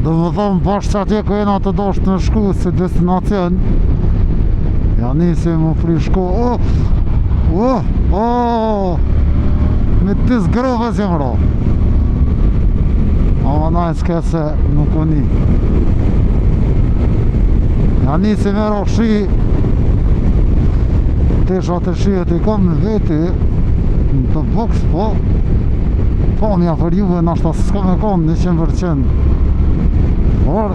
Do më thonë bashkë që atje ku jena të dosht në shku si destinacion. Ja nisim më fri shku. Me tis grove jem ro. Ama na e s'ke se nuk uni. Ja nisim e ro shi. Tesha të shiet i kam në veti në të boks, po mja për juve nashta s'ka me kam 100%. Por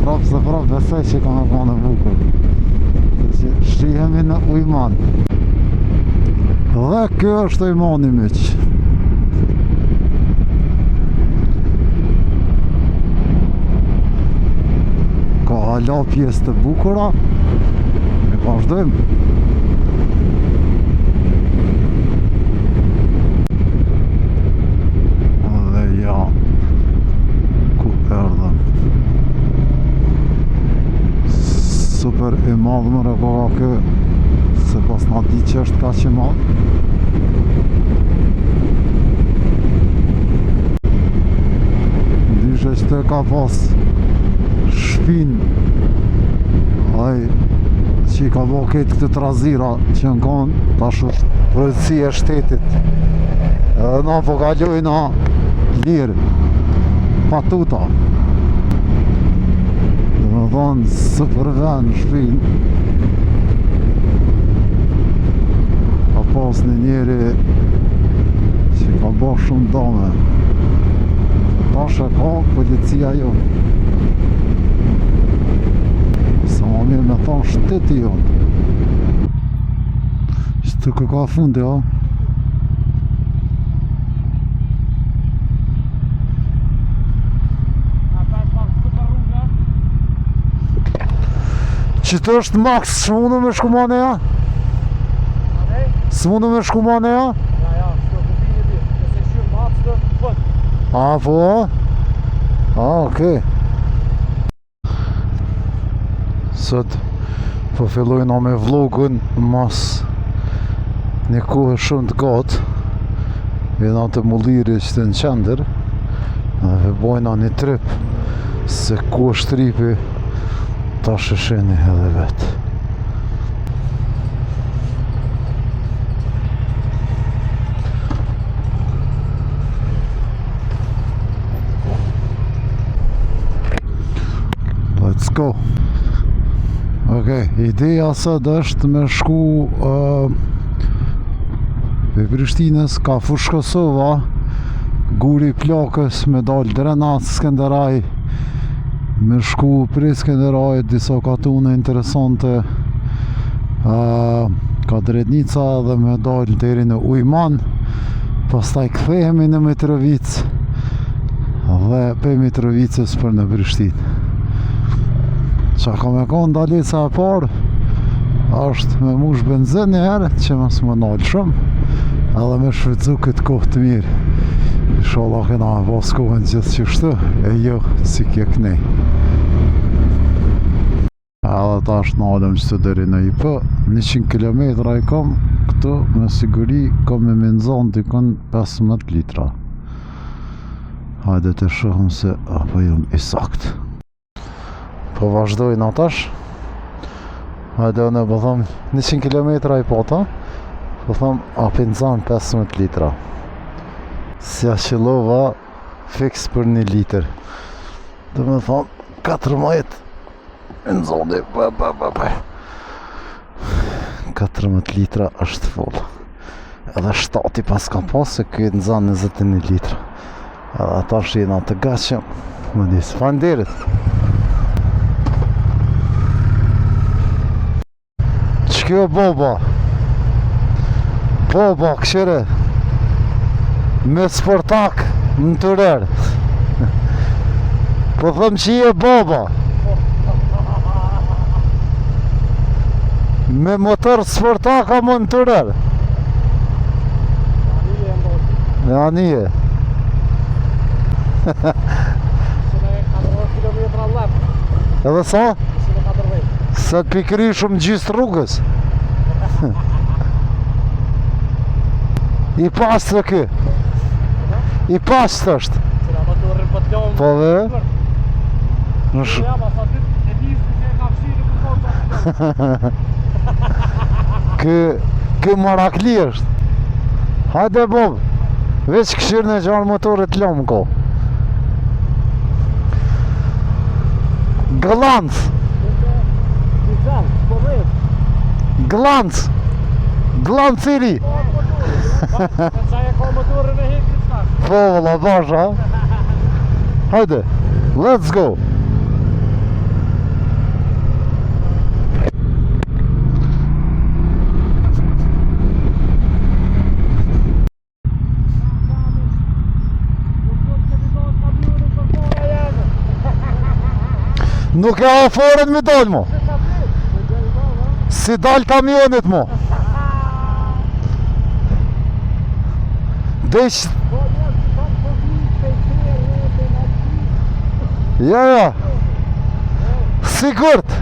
prap se prap besej që ka me kam në bukur. Që shihemi në ujman. Dhe kjo është ujmani miq. Ka hala pjesë të bukura. Ne vazhdojmë. Dhe ja, ku erdhëm. Super i madhë më rekoha kë, se pas na di që është ka që madhë. Dyshe që të ka pas shpin, aj që i ka bo ketë këtë trazira që në konë, tash është rëndësia e shtetit. Edhe na po kalojna lirë, patuta. Dhe më thonë, super ven shpin. Ka pas në njeri që ka bo shumë dame. Tash e ka policia jo. Sa ma mirë me thonë shteti jo. Që të ka fundi jo. Që të është maks, s'mundu me shkumane ja? S'mundu me shkumane ja? Ja, s'ka kupini ti, nëse shqyrë maks të fët. A, po? A, okej. Sot po fillojna me vlogun mas një kohë shumë të gatë. Vjena të mulliri që të në qender. Dhe bojna një trip se ku është tripi ta shësheni edhe vetë. Let's go. Okej, ideja sot është me shku për Prishtinës ka Fushkosova, guri plakës me dalë Drenat, Skenderaj, me shku për Skenderaj, disa katune interesante, ka Drednica dhe me dalë deri në Ujman, pastaj kthehemi në Mitrovic dhe për Mitrovicës për në Prishtinë. Qa ka me konë dalica e parë është me mush benzin një herë që mos më nalë shumë edhe me shfrytzu këtë kohë të mirë. Inshallah kena me pas kohën gjithë qështu e jo si kje kënej. Edhe ta është nalëm qëtë deri në IP 100 km i kam këtu me siguri kam me menzon dikon 15 litra. Hajde të shohëm se apo jam i sakt. Po vazhdojnë atash. Hajde në po thom 100 km i pota. Po thom a penzan 15 litra. Si a qilova fix për 1 liter. Dhe me thom 14 penzoni 14 litra është full. Edhe 7 pas ka pas se këtë nëzan 21 litra. Edhe atash jena të gaqëm. Më disë fanderit. Kjo boba këshire me sportak në të rërë. Po thëm që je boba me motor sportaka më në të rërë. Ja nije. Edhe sa? Se të pikri shumë gjistë rrugës. I pastë kë. I pastë është. Po dhe? Në sh... Jam asa ty e nisë që e ka fshirë për konë Kë marakli është. Hajde Bob, veç këshirë në gjanë motorit lomë ko. Glanc. Glanc. Glanciri. Sa e ka motorin e hekri s'nash. Po, valla, basha. Hajde, let's go. Nuk e aforet me dal mo. Si dal kamionit mo. Desh. Ja. Sigurt.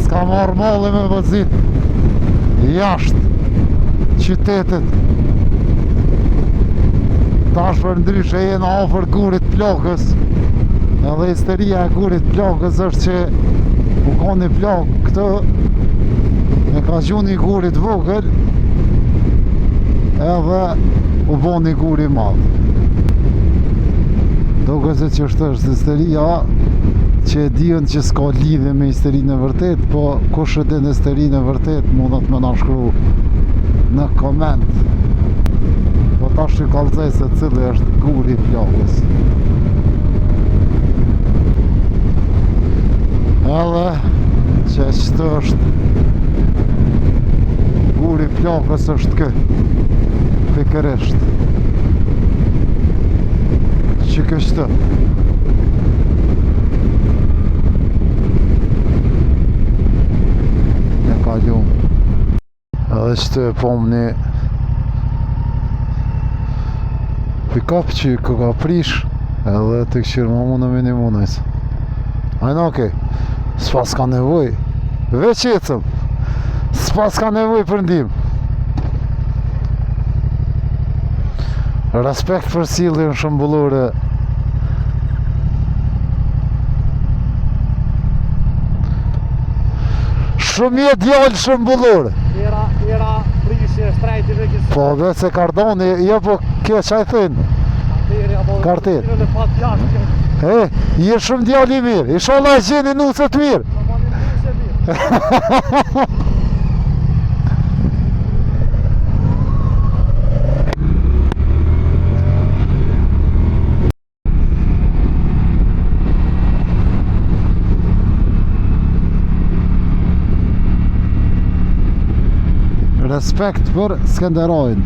Ka marrë malli me vëzit jashtë qytetit. Tash për ndryshe jena ofër gurit plakës. Edhe histeria e gurit plakës është që u ka një plakë këtë e ka gjuni gurit vogël edhe u bo një guri madh. Duke se që është histeria që e diën që s'ka lidhje me histerinë e vërtet, po kush e din histerinë e vërtet mundet me na shkru në koment. Po tash i kallëzoj se cili është guri i plakës. Edhe që qëtë është guri i plakës është kë pikërisht që kështë edhe që e pom një pick-up që ka prish edhe të këshirë ma mundë me një mundajs. Ajna okej, s'pas ka nevoj veç jetëm, s'pas ka nevoj për ndim. Respekt për silljen shëmbullore. Shumë je djallë shëmbullore. Era prishje shtrejti dhe kisë. Po, dhe se kardoni, jo po kjo qaj thënë? Karter. Je shumë djallë i mirë, i sholla e gjeni nusët mirë. Respekt për Skenderajin.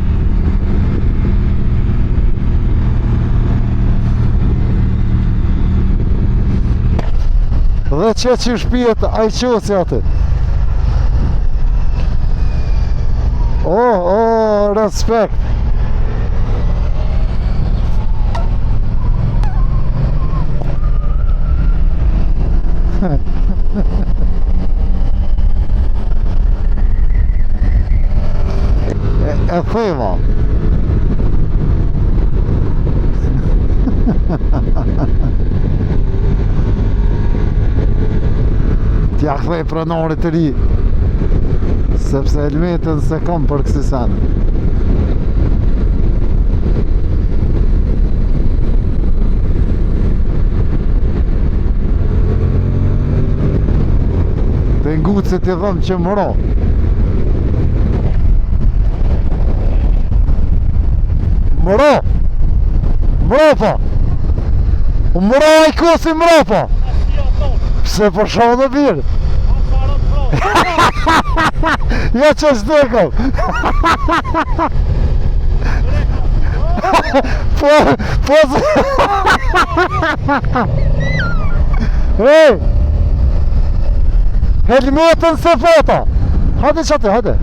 Dhe që shpijet a i qoci aty. Respekt. E thema. T'ja kthej pronarit të ri, sepse helmetën se kam për kësi sen. Të ngutë se t'i dhëm që mëro. Mëro! Mëro pa! Mëro a i kosi mëro pa! Pse për shohë dhe birë? Ja që shdekëm. Po... Hey! Helmetën se fota! Hajde qate, hajde!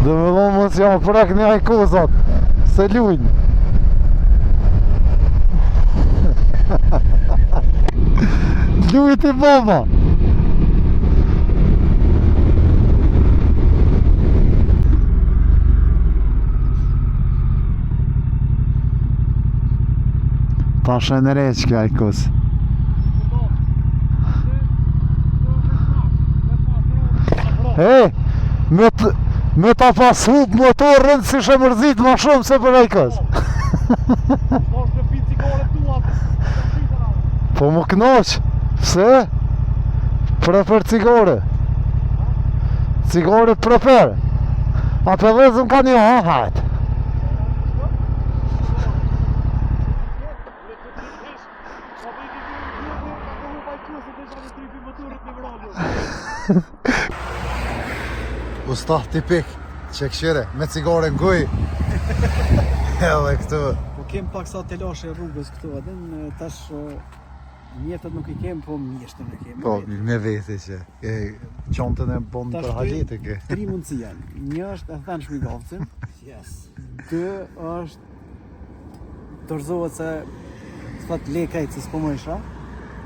Dhe me dhonë mos jam prek një ajkozat se lujnë. Lujt i bomba. Ta shenë reqke ajkoz. Hey, me ta pas hub motorën si shë mërzit ma shumë se për ajkës. Po më knoq, pse? Prefer cigare. Cigare prefer. A për vezëm ka një hajt. Usta tipik, që këshire, me cigare në guj. Edhe këtu. Po kem pak sa telashe rrugës këtu, edhe tash mjetët nuk i kem, po mjeshtën e kem. Po, me veti që qontën e bon për hajete ke. Tri mundësi janë. Një është e thënë Shmigovcin. Yes. Dë është dorëzohet se s'fat lekajt se s'po më isha.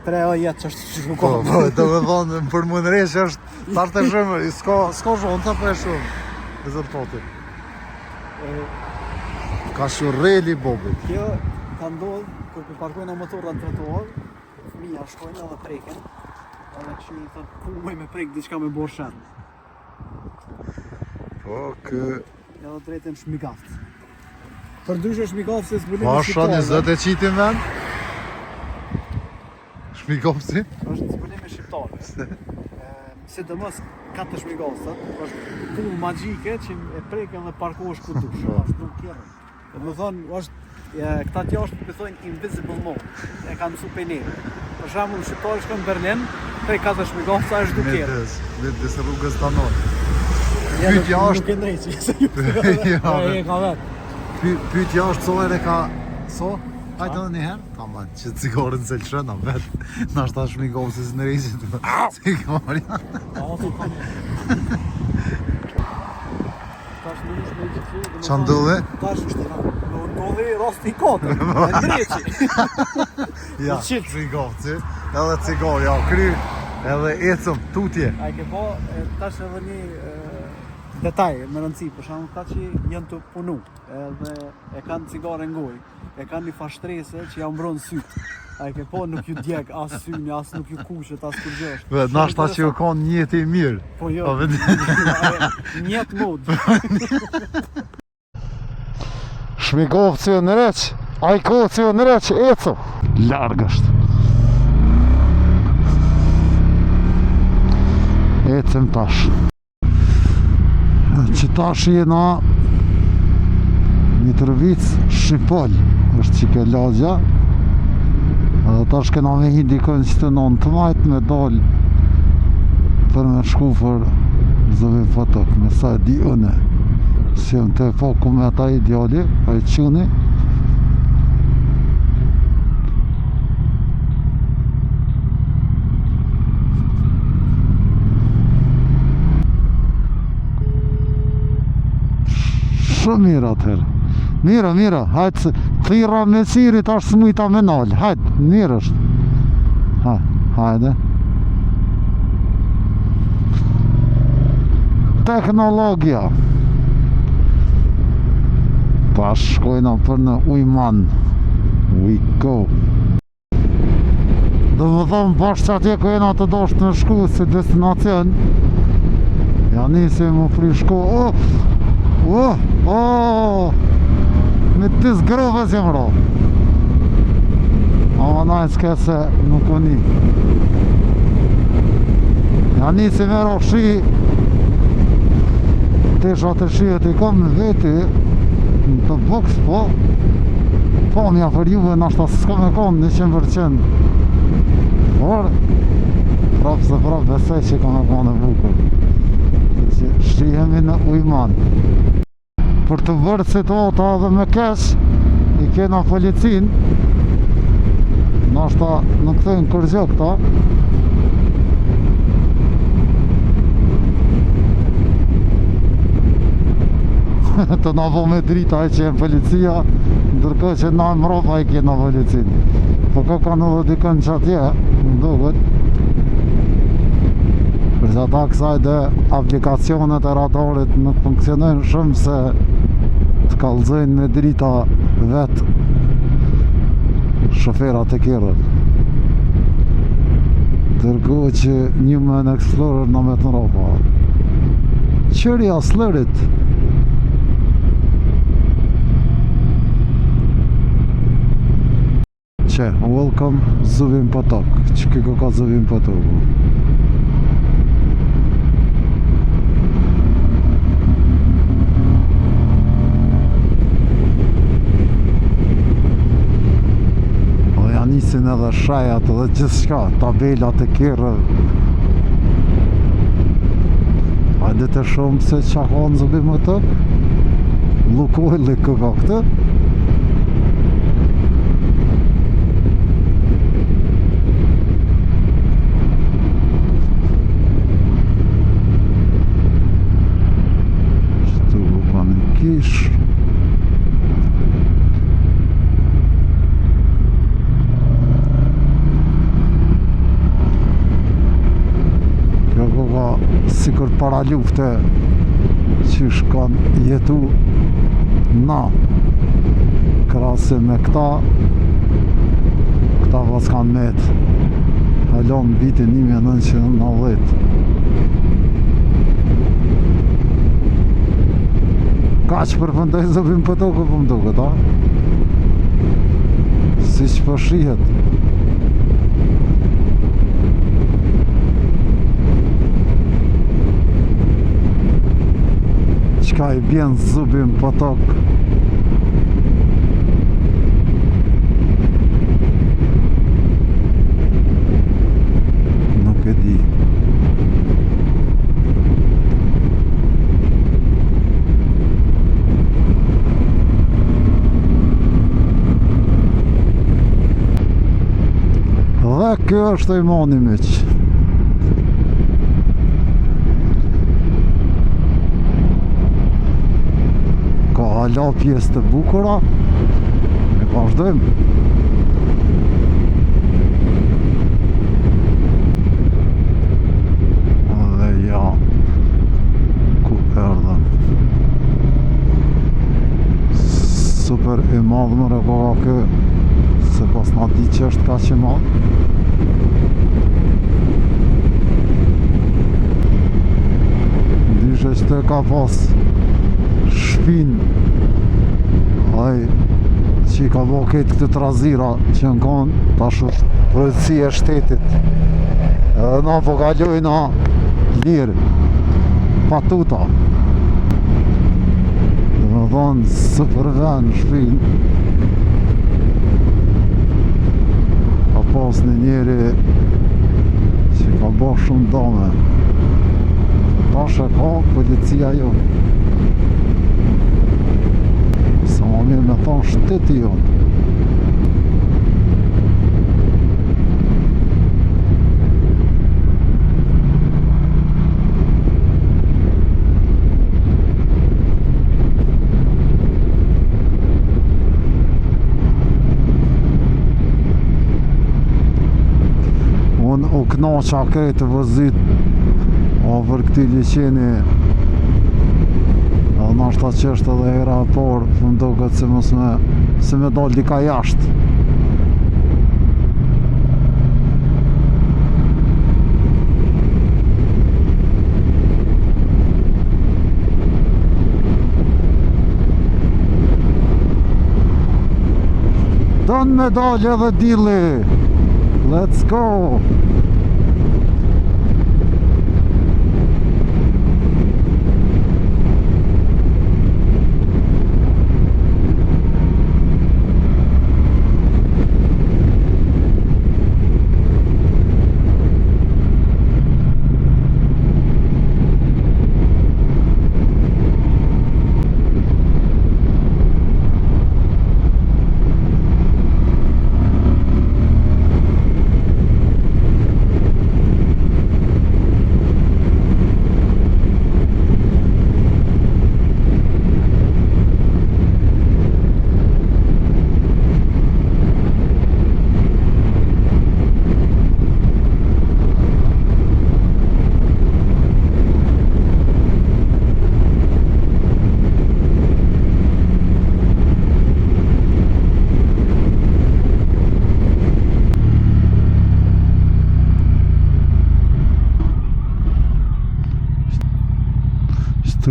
Tre o jetë që është shukon. Po, do me thonë, për më nëresh është tartë e shumë, s'ka zhonca për e shumë, rezultati. Ka shurreli bobit. Kjo ka ndodhë, kur për parkojnë motorra në trotuar, fëmija shkojnë edhe preken, edhe kështu i thotë, ku muj me prek diçka me borë shenë. Po, kë... Edhe drejtën Shmigavc. Për ndryshe Shmigavc se zbulimi Pa, shqiptare. shani zët e qitin ven? Shmigovci? Është zbulimi shqiptare. Sidomos ka të Shmigavcat, është punë magjike që e preken dhe parkohesh ku dush. Është nuk kjerën. Do të thonë, është këta tjashtë për thonë invisible mode, e ka mësu për neve. Për shembull, shqiptarë shkojnë në Berlin, prej ka të Shmigavca është dukjerë. Midis rrugës Danon. Pyetja është... Nuk e ndrejqi, se ju e ka vetë. Pyetja është so ere ka... So? Hajtë edhe njëherë? Ta man, që cigarën se lëshëna vetë. Na është ta Shmigovci së në rejqit. Cigarja. Qa ndodhe? Tash është ndodhe rast i kote, në ndreqi. Ja, Shmigovci, edhe cigarja, kry, edhe ecëm, tutje. A i ke po, tash edhe një detaj, më rëndësi, për shembull ata që janë të punu, edhe e kanë cigare në gojë, e kanë një fashtrese që ja mbron syt. A i ke po, nuk ju djeg as syni, as nuk ju kushet, as kur gjë është. Nashta që ju kanë njët i mirë. Po jo, njët mod. Shmigovci në req, ajkoci në req, eco. Largë është. Ecem tash. Që tash jena Mitrovic Shqipol, është që ke lagja. Edhe tash kena me hi dikon që të 19 me dal për me shku për zëve fotok, me sa e di une. Si jëmë të po ku me ata ideali, a i qëni. Shumë mirë atëherë. Mira, hajtë, thira me cirit ashtë smujta me nalë, hajtë, mirë është. Hajde. Teknologia. Ta shkojna për në Ujman. We go. Do më thonë bashkë që atje ku jena të dashtë në shku si destinacion. Ja nisi më fri shku. Me tis grove jem ro. Ama na e s'ke se nuk u një. Ja nisi me ro shi. Tesha të shiet i kom në veti në të boks, po mja për juve nashta s'ka me kom 100%. Por, prapë se prapë besoj që ka me kone bukur. Që shihemi në ujman. Për të bërë situata dhe me kesh, i kena policin. Nashta nuk thëjnë kërgjë këta. Të na po me drita e që e policia, ndërkohë që na mropa i kena policin. Po ka kanë edhe dikën që atje, më duket. Përsa ta kësaj dhe aplikacionet e radarit nuk funksionojnë shumë se të kallëzojnë me drita vetë shoferat e kjerët. Ndërkohë që Newman Explorer në me të mropa. Qërja slërit. Welcome Zubin Potok. Që këko ka Zubin Potoku. O janë nisin edhe shajat edhe gjithë shka, tabelat e kjerë. Hajde të shumë se që ka në Zubin Potok. Lukoili këka këtë. Kish. Kjo ka sikur para lufte që shkon jetu na krasë me këta pas kanë met halon vitin 1990. Ka që përfëndoj Zubin Potoku për më duket, a? Si që përshihet. Qka i bjen Zubin Potok? Nuk e di. Dhe kjo është e moni miq. Ka hala pjesë të bukura. E vazhdojmë. Dhe ja, ku erdhëm. Super e madhë më rekoha kë, se pas na di që është ka që madhë. Dishe që të ka pas shpin aj që i ka bo ketë këtë trazira që në konë tash është përëtësia e shtetit edhe na po kalojna lirë patuta dhe me thonë super ven shpin ka pas në njeri që ka bo shumë dome. Tash e ka policia jo. Sa më mirë me thonë shteti jo. Unë u knaqa këtë vëzit për këti liqeni edhe nashta që është edhe era por më do këtë se mos me se me dal dika jashtë Don me dal edhe dilli. Let's go.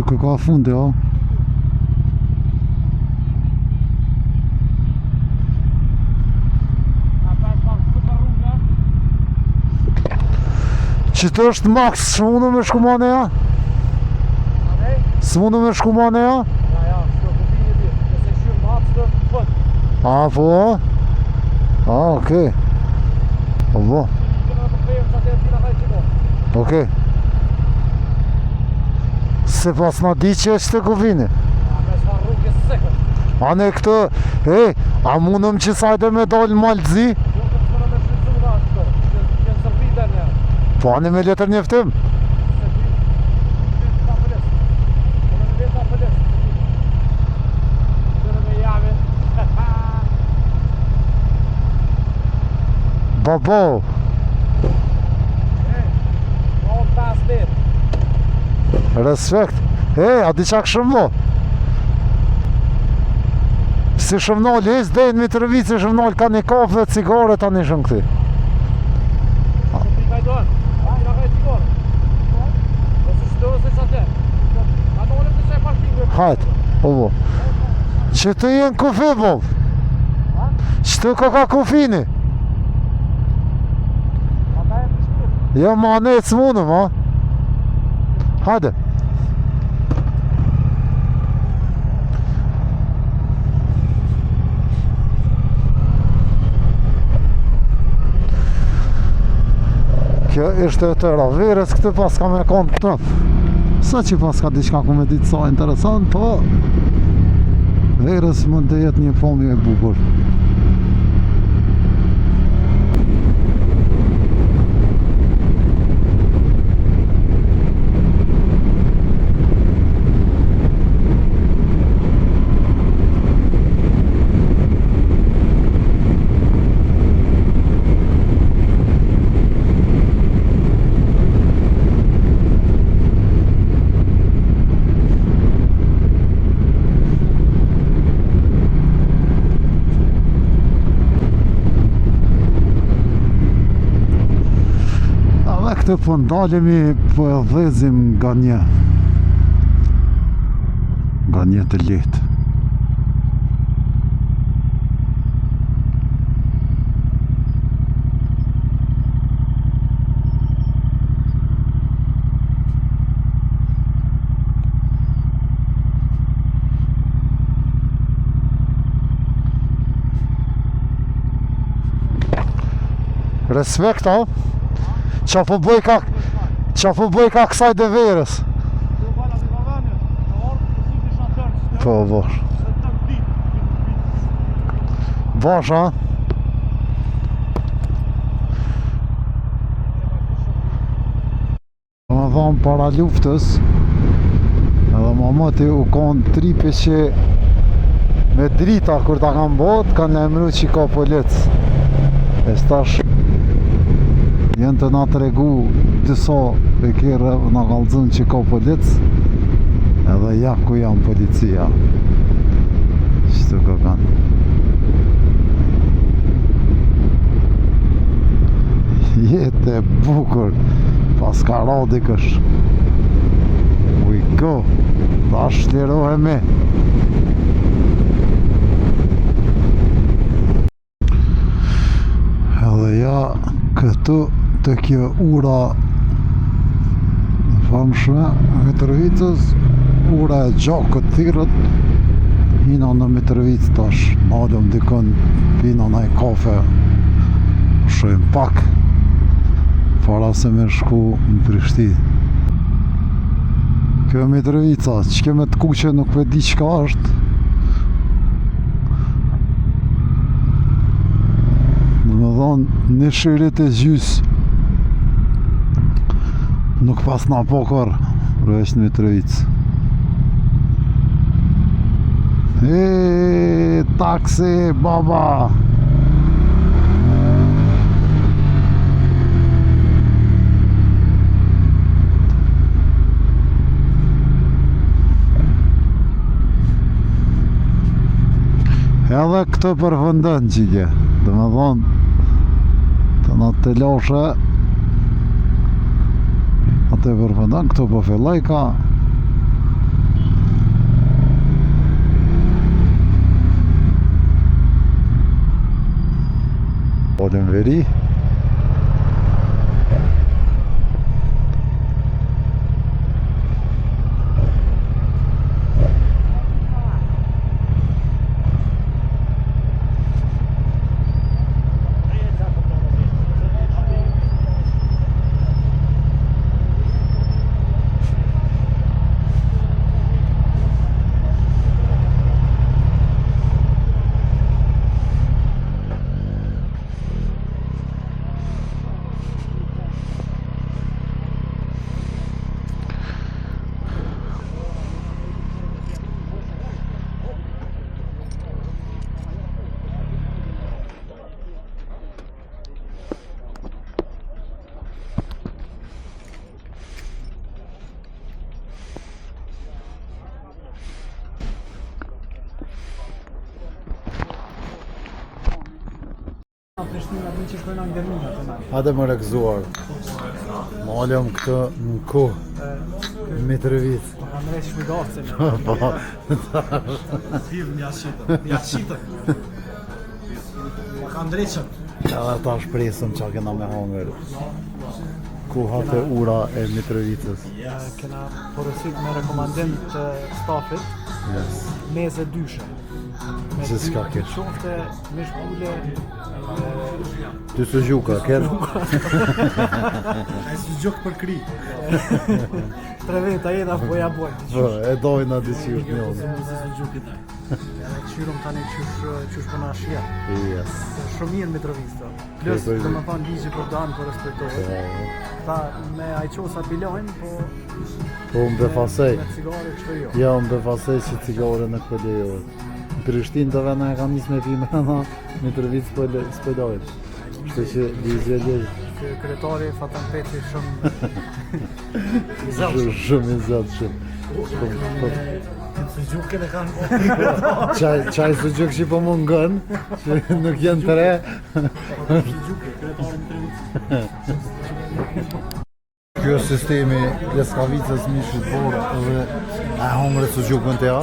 Që kë ka fundi, o? Që të është maks, që mundu me shkumane ja? Së mundu me shkumane ja? Ja, s'ka kupini ti, nëse shyrë maks të fët. A, po? A, okej. Po, po. Okej. Se pas na di që është të kupini. A ne këtë, a mundëm që sajte me dalë malëzi? Po anë me letër njeftim? Babo! Respekt! A di qa këshëmlo? Si shëmnall, dejnë Mitrovici shëmnall, ka një kafe dhe cigare ta një shën këti. Hajt, ovo. Që të jenë kufi, bov? Që të ka kufini? Jo, ma ne të smunëm, ha? Hajde. Kjo ishte e tëra verës, këtë pas ka me konë të tëpë. Sa që pas ka diçka ku me ditë sa interesant, po verës mund të jetë një pomje e bukur. Këtë po ndalemi, po e dhezim nga një të letë. Respekt, o? Qa po bëj ka kësaj dhe verës? Po, bosh. Bosh, ha? Më dhamë para luftës, edhe mamati u konë tripe që me drita kur ta kam bot, kanë emru që ka policë. E stash jenë të nga të regu disa e kjerë nga kalëzën që ka policë, edhe ja ku janë policia. Qëtë ka kanë. Jetë e bukur, pas ka radi kësh. We go, ta shlirohemi. Edhe ja, këtu të kjo ura famshme Mitrovicës, ura e gjakët thirët, hina në Mitrovic tash, nadëm dikën pina në e kafe, shojmë pak, para se me shku në Prishtinë. Kjo Mitrovica, që keme të kuqe nuk pe di qka është, në me dhonë një shirit e gjysë, nuk pas na pokor, rëvesh në Mitrovicë. Taksi, baba! Edhe këtë përfëndën qike, dhe me thonë, të në të loshe, atë përfëndën, këto po filloj ka Odin veri. Hade më rekzuar. Malëm këtë në kohë. Mitrovic. Andrej Shmigacin. Po. Mjashitën. Andrejqën. Edhe ta shpresëm që kena me hangër. Kohat e ura e Mitrovicës. Kena porosit me rekomandim të stafit. Yes. Meze dyshe. Se s'ka keq. Qofte me shpule. Ty së gjuka, ken? Ai së gjok për kri. 3 veta jeta po ja boj. Po, e dojnë ati që është njëllë. Së gjokit ai. Edhe qyrëm tani qysh po na shia. Yes. Shumë mirë Mitrovicë. Plus, do më thonë ligji për danë për respektohet. Ta me ajqosa bilojnë, po... Po unë befasej. Me cigare kështë jo. Ja, unë befasej që cigare në këtë lejohet. Në Prishtinë të vena e kam njës me pime, na Mitrovic s'pëdojnë. Shtë që ligje legjë. Kryetari Fatan Petri shumë... i zëllë. Shumë i zëllë, shumë. Së gjuke dhe kanë... Qaj së gjukë që po mungën, që nuk jenë të re. Së gjuke, kryetari Mitrovic. Kjo është sistemi Leskavicës mishit borë dhe e hongre së gjukën të ja.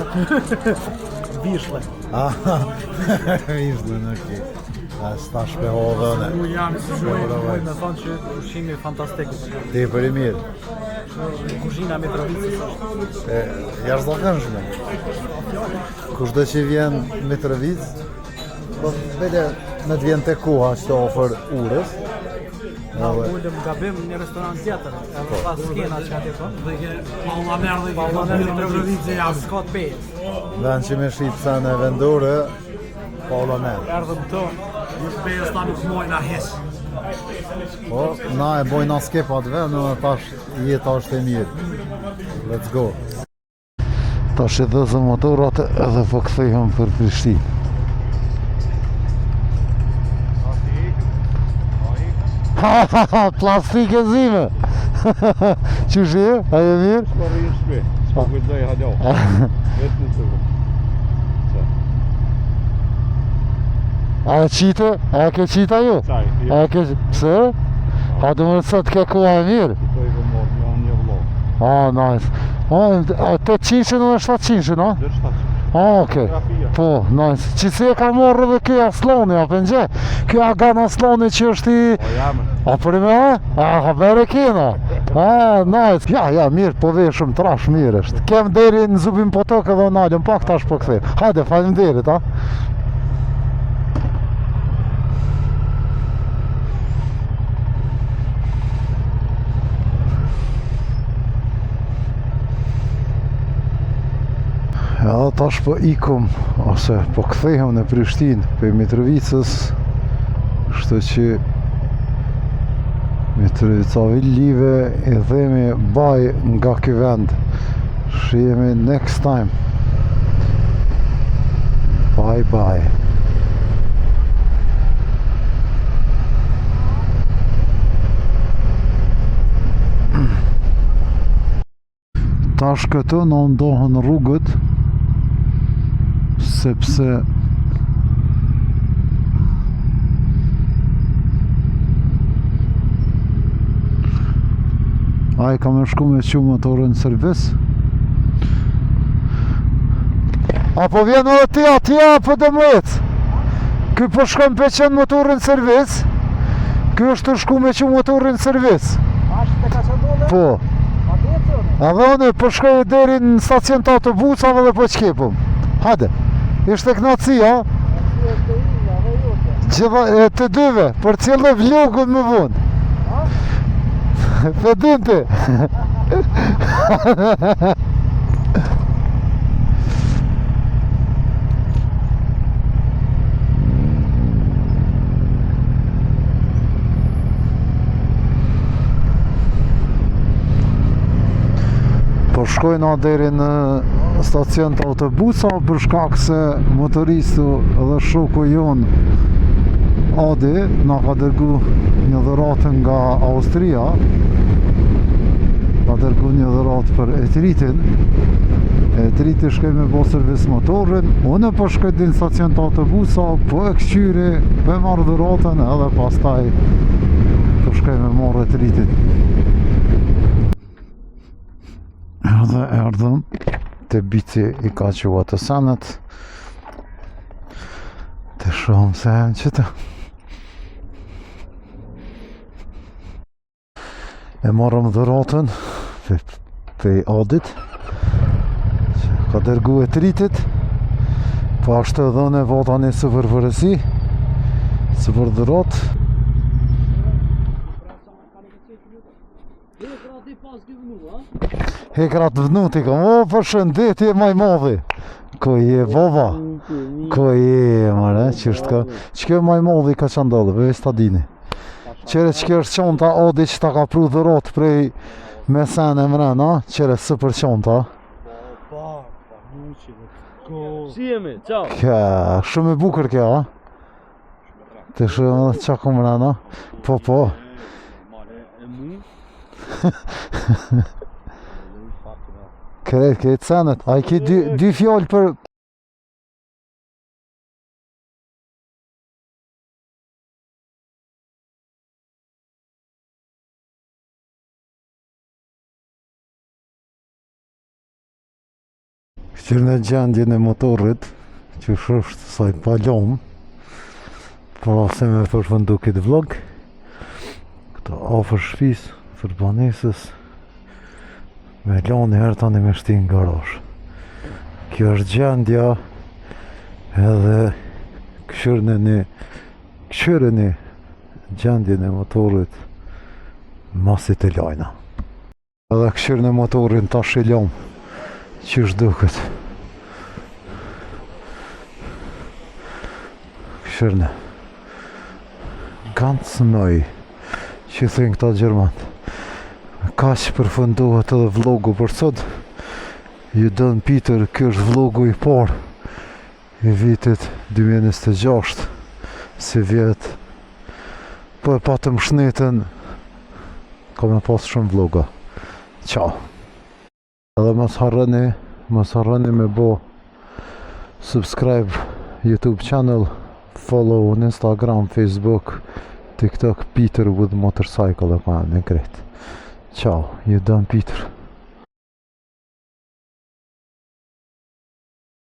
Vishle. Vishle, okej. Sta shpehove në. Unë jam së gjukë, me thonë që ushimi fantastik. Te për i mirë. Kuzhina Mitrovicës është. Jashtëzakonshme. Kushdo që vjen Mitrovic, po vete në të vjen të koha që të ofër urës. Na ullëm gabim një restorant tjetër, edhe pas skena që ka të thonë. Dhe ke Pallaner Mitrovicë e jam. S'ka të pejës. Vend që me shqitë sa në vendore, Pallaner. Erdhëm të, Ju shpejës ta nuk mojna hes. Po, na e bojna skepat në tash jeta është e mirë. Let's go. Tash e dhezë motorat edhe po kthejëm për Prishtinë. Plastike zime. Qështë je? A je mirë? Shkore i shpe, s'po kujdoj halo. Vetë në të A e qite? A e ke qita ju? Qaj, A e ke... Pse? A du më nësë të ke koha e mirë? Këtoj dhe morë, nga një vlog. Nice. A 800 në 700, no? Dhe 700. Okej. Po, nice. Qësi e ka morë dhe kjo asloni, a pëngje? Kjo agan asloni që është i... Po jame. A për me? A bere kena? Nice. Ja, mirë, po veshëm trash mirë është. Kem deri në zubim po tokë edhe në alën, pak tash po këthejmë. Hajde, faleminderit, a? Ja, tash po ikum, ose po kthehem në Prishtinë për Mitrovicës, kështu që Mitrovicavi live I themi bye nga ky vend. Shihemi next time. Bye bye. Tash këtu në ndohen rrugët sepse ai ka më shku me qu motorën në servis. Apo vjen edhe ti atje apo do më ecë? Ky po shkon me qenë motorin servis. Ky është të shku me që motorin servis. Ashtë të ka qëndolle? Po. A të jetë zone? Edhe unë po shkoj deri në stacion të autobusave dhe po qkepëm. Hajde. Ishte knaci, ha? Gjitha e të dyve, për cilë vlogun më vonë. Fedin ti. Po shkojna deri në stacion të autobusa për shkak se motoristu dhe shoku jon Adi na ka dërgu një dhuratë nga Austria. Ka dërgu një dhuratë për Etritin. Etriti shkoj me bo servis motorin. Unë po shkoj në stacion të autobusa, po e këqyri, po e marrë dhuratën edhe pastaj po shkoj me marrë Etritin. Edhe erdhëm të bici i ka qua të sanët. Të shumë se e në qëtë. E marrëm dhuratën për Adit që ka dërgu Etritit. Po ashtë të dhënë e vota një së vërvërësi, së vërdhurat. Hekrat vënuti ka, o për shëndetje maj madhi. Ko je baba, ko je mare, qështë ka, që kjo maj madhi ka qandallë, për sta dini. Qere që kjo është qonta Adi që ta ka pru dhurat prej mesene mrena, qere së për qonta. Si jemi, ciao. Kja, shumë e bukër kja, ha? Të shumë dhe qako mrena, po. Këtë senet, a i ki dy fjallë për... Këqyrë në gjendjen e motorit, që është saj palom, para se me përfëndu këtë vlog, këto afër shpis, fërbanesës, me lani herë tani me shti në garaj. Kjo është gjendja edhe këshyrën e gjendjen e motorit masit e lajna. Edhe këshyrën e motorin ta shilom, që është duket. Këshyrën ganz noj, që thënë këta Gjermat. Ka që përfundohet edhe vlogu për sot. Ju dënë Peter, kjo është vlogu i parë i vitit 2026, si vjet. Po e patëm shnetën, ka me pas shumë vloga. Ciao. Edhe mos harroni me bo subscribe YouTube channel, follow on Instagram, Facebook, TikTok, Peter with motorcycle e pa në kret. Ciao, you done Peter.